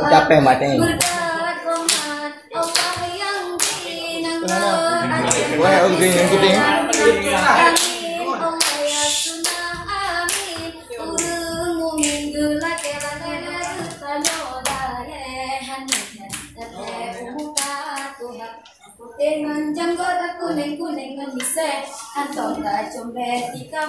Capek matanya. Wah, oke, yang kuning. Kuning hantong ta combe tika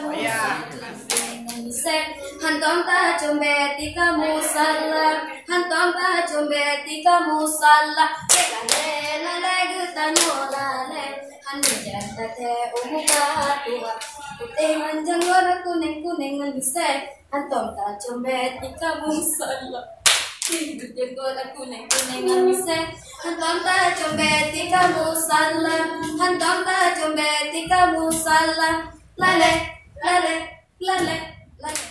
hantong ta combe tika musalla hantong ta combe tika musalla la la gutano la le hanu janta te umuka tuha putih manjang gora kuning nganise hantong ta combe tika musalla kuning nganise hantong ta combe tika musalla hantong ta combe tika musalla lale lale lale lale